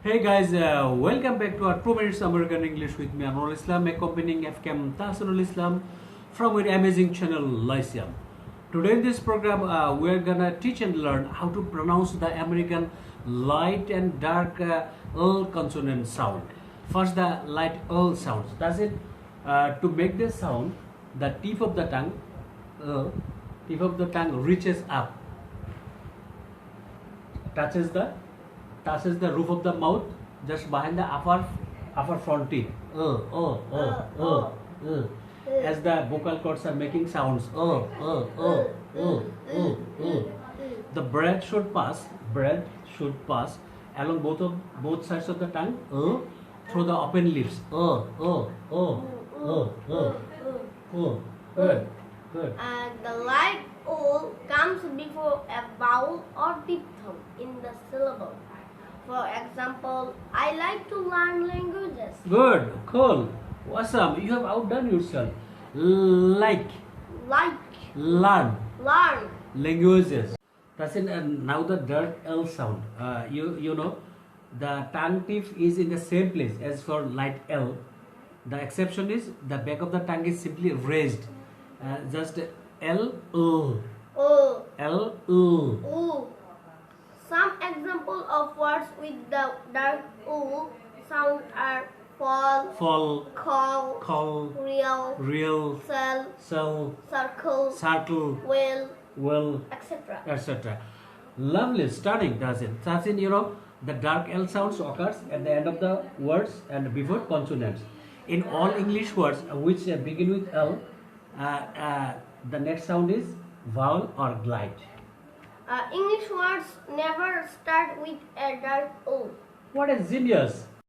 Hey guys, welcome back to our 2 minutes American English with me Anwar Islam, accompanying FKM Tahsanul Islam from our amazing channel Lyceum. Today in this program, we're gonna teach and learn how to pronounce the American light and dark L consonant sound. First, the light L sounds. That's it. To make this sound, the tip of the tongue reaches up, touches the roof of the mouth, just behind the upper front teeth. As the vocal cords are making sounds. The breath should pass along both sides of the tongue through the open lips. Good. And the light O comes before a vowel or diphthong in the syllable. For example, I like to learn languages. Good. Cool. Awesome. You have outdone yourself. Like. Learn. Languages. That's it. And now the dark L sound. You know, the tongue tip is in the same place as for light L. The exception is the back of the tongue is simply raised. Just L. L. Some examples of words with the dark O sound are fall, call, real, cell, circle, will, etc. Lovely, stunning, does it? That's in, the dark L sounds occurs at the end of the words and before consonants. In all English words which begin with L, the next sound is vowel or glide. English words never start with a dark O. What a genius!